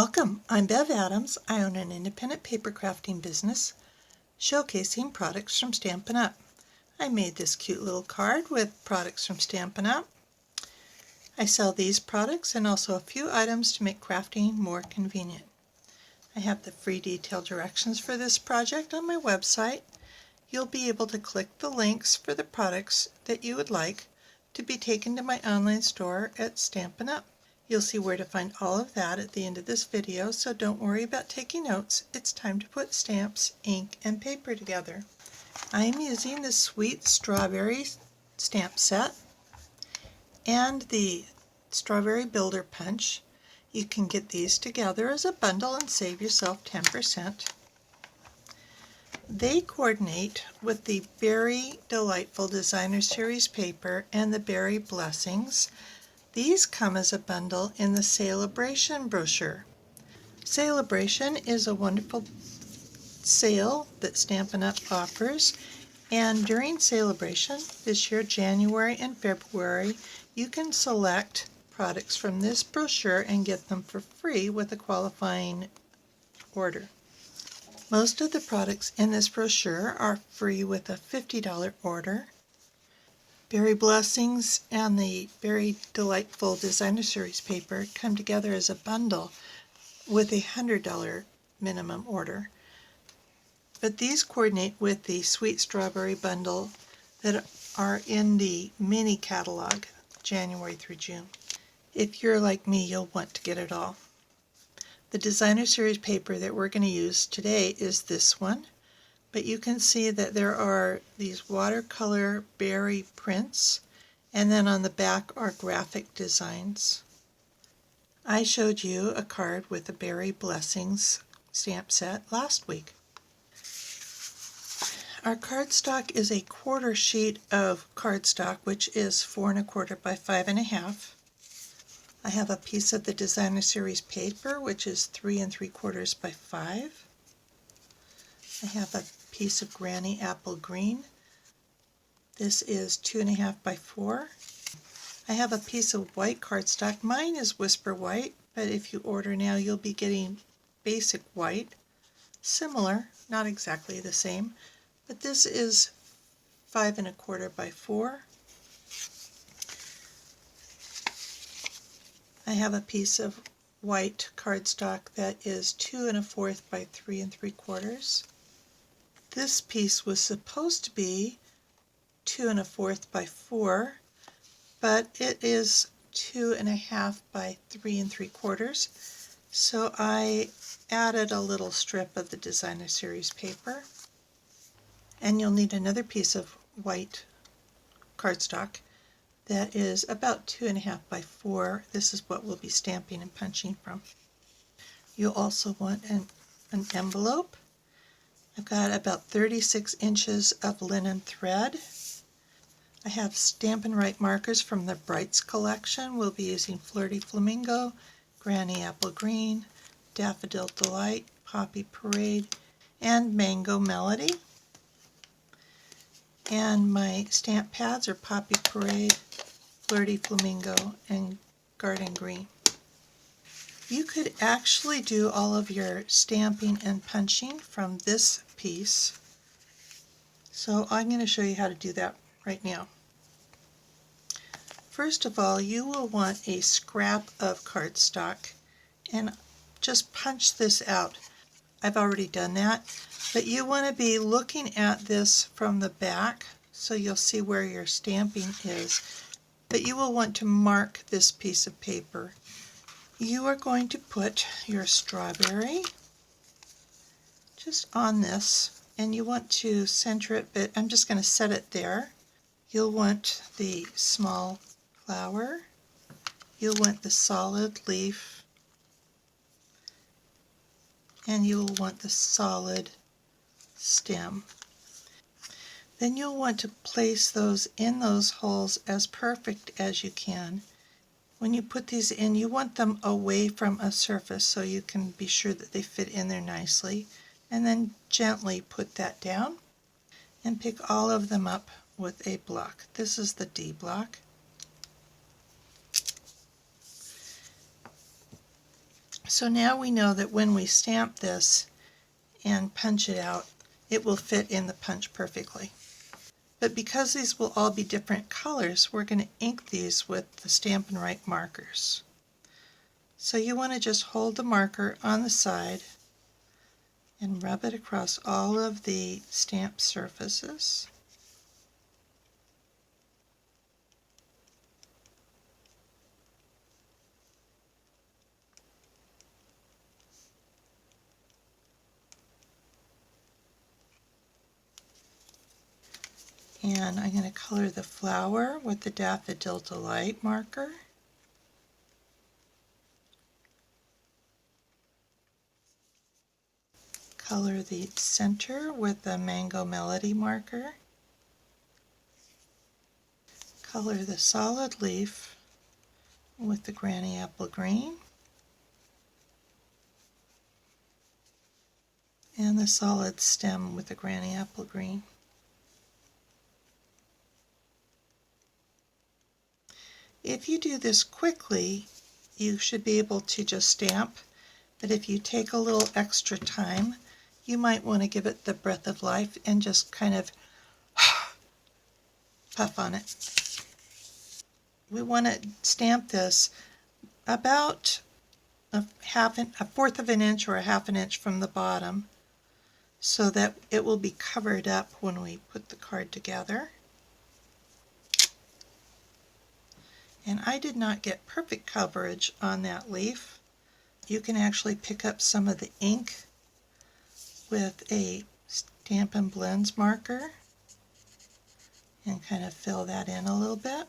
Welcome, I'm Bev Adams. I own an independent paper crafting business showcasing products from Stampin' Up! I made this cute little card with products from Stampin' Up! I sell these products and also a few items to make crafting more convenient. I have the free detailed directions for this project on my website. You'll be able to click the links for the products that you would like to be taken to my online store at Stampin' Up! You'll see where to find all of that at the end of this video, so don't worry about taking notes. It's time to put stamps, ink, and paper together. I'm using the Sweet Strawberry stamp set and the Strawberry Builder Punch. You can get these together as a bundle and save yourself 10%. They coordinate with the Berry Delightful Designer Series paper and the Berry Blessings. These come as a bundle in the Sale-a-Bration brochure. Sale-a-Bration is a wonderful sale that Stampin' Up! Offers, and during Sale-a-Bration this year, January and February, you can select products from this brochure and get them for free with a qualifying order. Most of the products in this brochure are free with a $50 order. Berry Blessings and the Berry Delightful Designer Series paper come together as a bundle with a $100 minimum order. But these coordinate with the Sweet Strawberry bundle that are in the mini catalog, January through June. If you're like me, you'll want to get it all. The Designer Series paper that we're going to use today is this one. But you can see that there are these watercolor berry prints, and then on the back are graphic designs. I showed you a card with the Berry Blessings stamp set last week. Our cardstock is a quarter sheet of cardstock, which is 4 1/4 by 5 1/2. I have a piece of the Designer Series paper, which is 3 3/4 by 5. I have a piece of Granny Apple Green. This is 2 1/2 by 4. I have a piece of white cardstock. Mine is Whisper White, but if you order now, you'll be getting basic white. Similar, not exactly the same, but this is 5 1/4 by 4. I have a piece of white cardstock that is 2 1/4 by 3 3/4. This piece was supposed to be 2 1/4 by 4, but it is 2 1/2 by 3 3/4. So I added a little strip of the Designer Series paper. And you'll need another piece of white cardstock that is about 2 1/2 by 4. This is what we'll be stamping and punching from. You'll also want an envelope. I've got about 36 inches of linen thread. I have Stampin' Right markers from the Brights collection. We'll be using Flirty Flamingo, Granny Apple Green, Daffodil Delight, Poppy Parade, and Mango Melody. And my stamp pads are Poppy Parade, Flirty Flamingo, and Garden Green. You could actually do all of your stamping and punching from this piece. So I'm going to show you how to do that right now. First of all, you will want a scrap of cardstock and just punch this out. I've already done that, but you want to be looking at this from the back so you'll see where your stamping is. But you will want to mark this piece of paper. You are going to put your strawberry just on this, and you want to center it, but I'm just going to set it there. You'll want the small flower. You'll want the solid leaf. And you'll want the solid stem. Then you'll want to place those in those holes as perfect as you can. When you put these in, you want them away from a surface so you can be sure that they fit in there nicely. And then gently put that down and pick all of them up with a block. This is the D block. So now we know that when we stamp this and punch it out, it will fit in the punch perfectly. But because these will all be different colors, we're going to ink these with the Stampin' Write markers. So you want to just hold the marker on the side and rub it across all of the stamped surfaces. And I'm going to color the flower with the Daffodil Delight marker. Color the center with the Mango Melody marker. Color the solid leaf with the Granny Apple Green. And the solid stem with the Granny Apple Green. If you do this quickly, you should be able to just stamp, but if you take a little extra time, you might want to give it the breath of life and just kind of puff on it. We want to stamp this about a fourth of an inch or a half an inch from the bottom so that it will be covered up when we put the card together. And I did not get perfect coverage on that leaf. You can actually pick up some of the ink with a Stampin' Blends marker and kind of fill that in a little bit.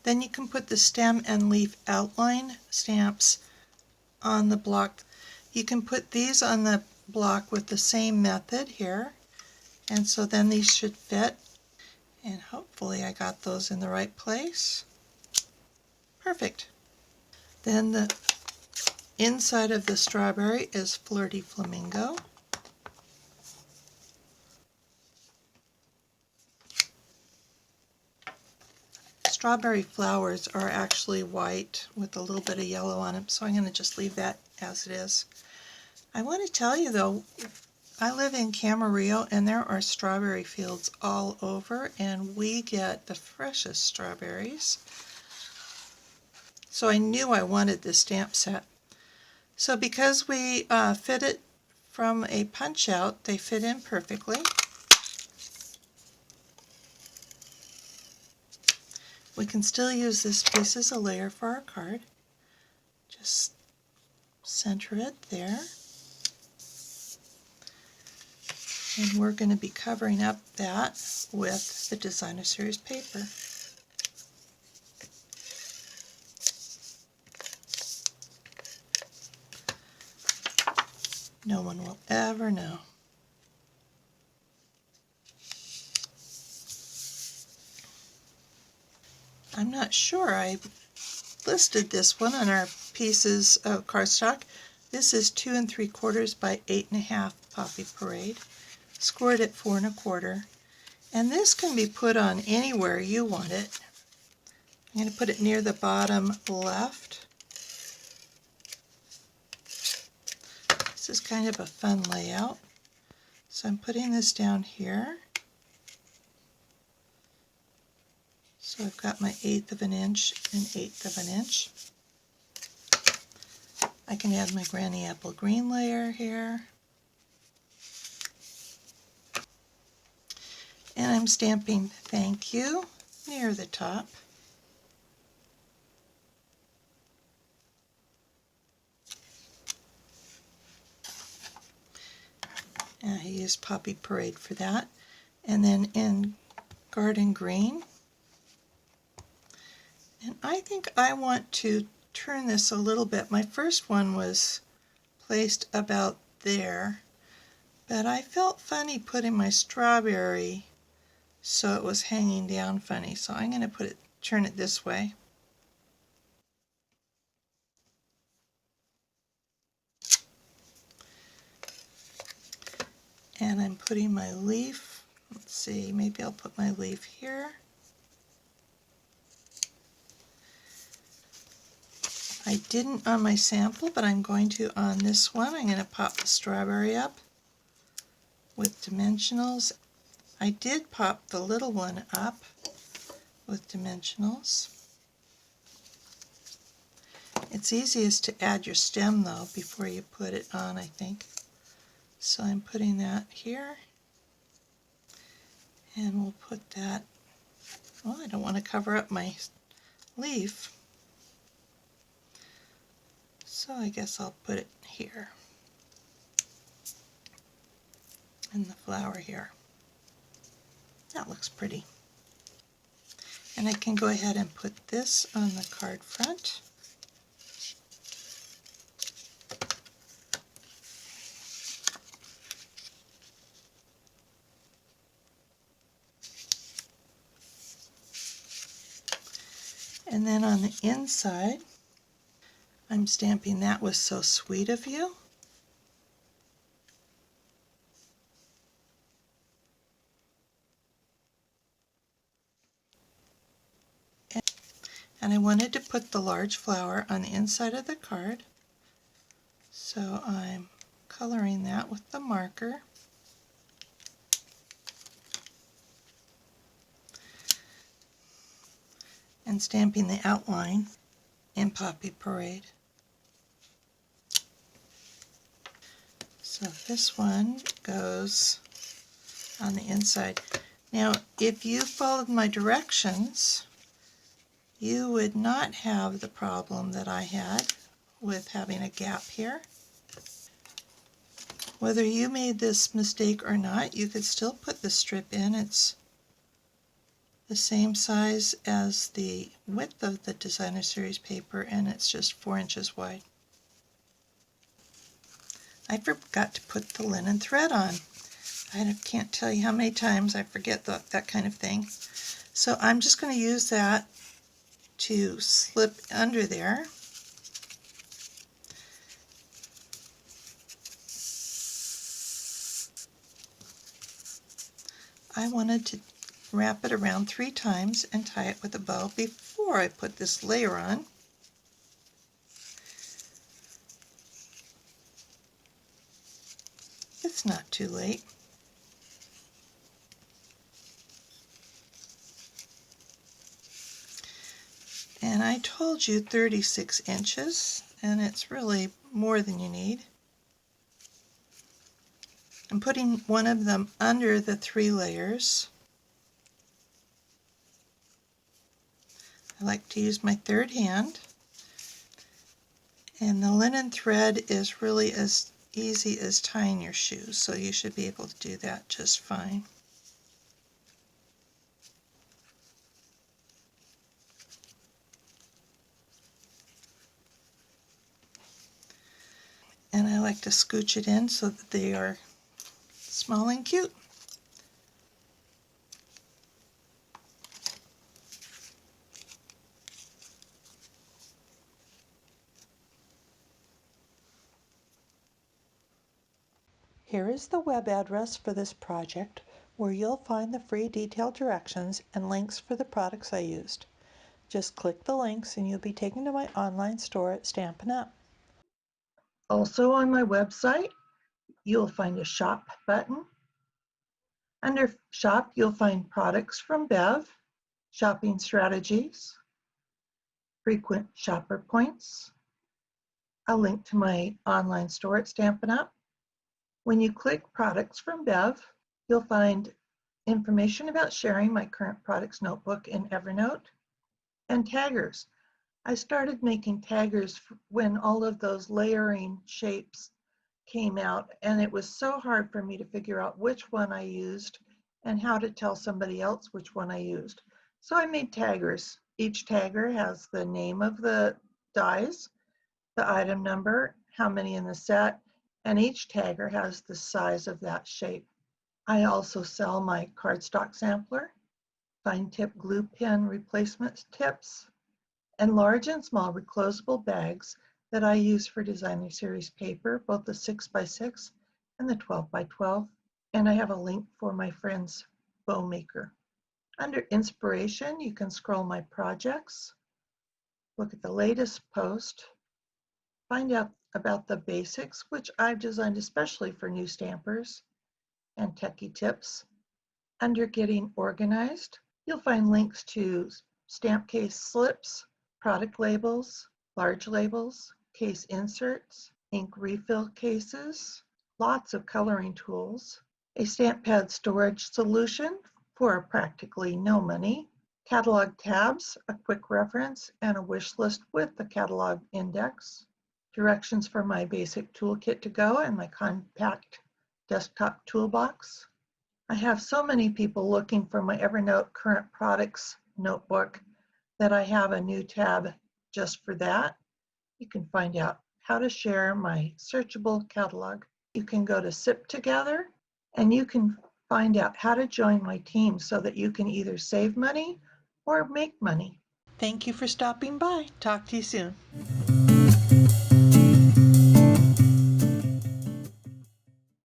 Then you can put the stem and leaf outline stamps on the block. You can put these on the block with the same method here, and so then these should fit, and hopefully I got those in the right place. Perfect. Then the inside of the strawberry is Flirty Flamingo. Strawberry flowers are actually white with a little bit of yellow on them, so I'm going to just leave that as it is. I want to tell you though, I live in Camarillo and there are strawberry fields all over, and we get the freshest strawberries. So I knew I wanted this stamp set. So because we fit it from a punch out, they fit in perfectly. We can still use this piece as a layer for our card. Just center it there. And we're going to be covering up that with the Designer Series paper. No one will ever know. I'm not sure I listed this one on our pieces of cardstock. This is 2 3/4 by 8.5 Poppy Parade, scored at 4 1/4. And this can be put on anywhere you want it. I'm going to put it near the bottom left. This is kind of a fun layout. So I'm putting this down here. So I've got my 1/8 of an inch and 1/8 of an inch. I can add my Granny Apple Green layer here. And I'm stamping Thank You near the top. And I used Poppy Parade for that. And then in Garden Green. And I think I want to turn this a little bit. My first one was placed about there, but I felt funny putting my strawberry so it was hanging down funny. So I'm going to turn it this way. And I'm putting my leaf, let's see, maybe I'll put my leaf here. I didn't on my sample, but I'm going to on this one. I'm going to pop the strawberry up with dimensionals. I did pop the little one up with dimensionals. It's easiest to add your stem though before you put it on, I think. So I'm putting that here, and we'll put that, well, I don't want to cover up my leaf, so I guess I'll put it here, and the flower here. That looks pretty. And I can go ahead and put this on the card front. And then on the inside, I'm stamping "That was so sweet of you." And I wanted to put the large flower on the inside of the card, so I'm coloring that with the marker. And stamping the outline in Poppy Parade. So this one goes on the inside. Now, if you followed my directions, you would not have the problem that I had with having a gap here. Whether you made this mistake or not, you could still put the strip in. It's the same size as the width of the designer series paper, and it's just 4 inches wide. I forgot to put the linen thread on. I can't tell you how many times I forget that kind of thing. So I'm just going to use that to slip under there. I wanted to wrap it around 3 times and tie it with a bow before I put this layer on. It's not too late. And I told you 36 inches, and it's really more than you need. I'm putting one of them under the 3 layers. I like to use my third hand. And the linen thread is really as easy as tying your shoes, so you should be able to do that just fine. And I like to scooch it in so that they are small and cute. Here is the web address for this project, where you'll find the free detailed directions and links for the products I used. Just click the links and you'll be taken to my online store at Stampin' Up! Also on my website, you'll find a shop button. Under shop, you'll find products from Bev, shopping strategies, frequent shopper points, a link to my online store at Stampin' Up! When you click products from Bev, you'll find information about sharing my current products notebook in Evernote, and taggers. I started making taggers when all of those layering shapes came out, and it was so hard for me to figure out which one I used and how to tell somebody else which one I used. So I made taggers. Each tagger has the name of the dies, the item number, how many in the set, and each tagger has the size of that shape. I also sell my cardstock sampler, fine tip glue pen replacement tips, and large and small reclosable bags that I use for designer series paper, both the 6x6 and the 12x12. And I have a link for my friend's bow maker. Under inspiration, you can scroll my projects, look at the latest post, Find out about the basics, which I've designed especially for new stampers, and techie tips. Under Getting Organized, you'll find links to stamp case slips, product labels, large labels, case inserts, ink refill cases, lots of coloring tools, a stamp pad storage solution for practically no money, catalog tabs, a quick reference, and a wish list with the catalog index, directions for my basic toolkit to go and my compact desktop toolbox. I have so many people looking for my Evernote Current Products notebook that I have a new tab just for that. You can find out how to share my searchable catalog. You can go to SIP Together and you can find out how to join my team so that you can either save money or make money. Thank you for stopping by. Talk to you soon.